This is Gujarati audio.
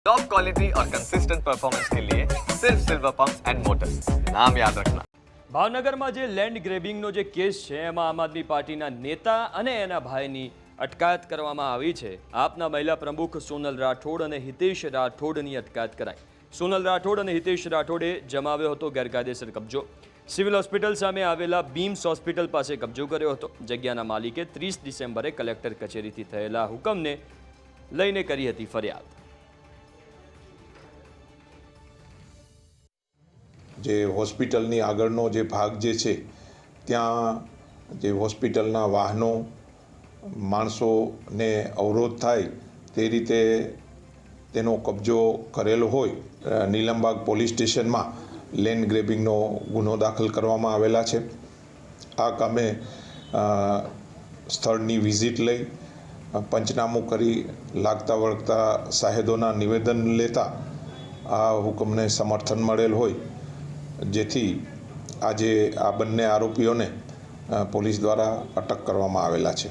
टॉप क्वालिटी और कंसिस्टेंट परफॉर्मेंस के लिए सिर्फ सिल्वर पंप्स एंड मोटर्स, नाम याद रखना। ભાવનગરમાં જે લેન્ડ ગ્રેબિંગનો જે કેસ છે એમાં આમ આદમી પાર્ટીના નેતા અને એના ભાઈની અટકાયત કરવામાં આવી છે। આપના મહિલા પ્રમુખ સોનલ રાઠોડ અને હિતેશ રાઠોડની અટકાયત કરાઈ। સોનલ રાઠોડ અને હિતેશ રાઠોડે જમાવ્યો હતો ગેરકાયદેસર કબજો। સિવિલ હોસ્પિટલ સામે આવેલા બીમ્સ હોસ્પિટલ પાસે કબજો કર્યો હતો। જગ્યાના માલિકે 30 ડિસેમ્બરે કલેક્ટર કચેરીથી થયેલા હુકમને લઈને કરી હતી ફરિયાદ। જે હોસ્પિટલની આગળનો જે ભાગ જે છે ત્યાં જે હોસ્પિટલના વાહનો માણસોને અવરોધ થાય તે રીતે તેનો કબજો કરેલો હોય। નીલમબાગ પોલીસ સ્ટેશનમાં લેન્ડ ગ્રેબિંગનો ગુનો દાખલ કરવામાં આવેલા છે। આ કામે સ્થળની વિઝિટ લઈ પંચનામું કરી લાગતા વળગતા સાહેદોના નિવેદન લેતા આ હુકમને સમર્થન મળેલ હોય, જેથી આજે આ બંને આરોપીઓને પોલીસ દ્વારા અટક કરવામાં આવેલા છે।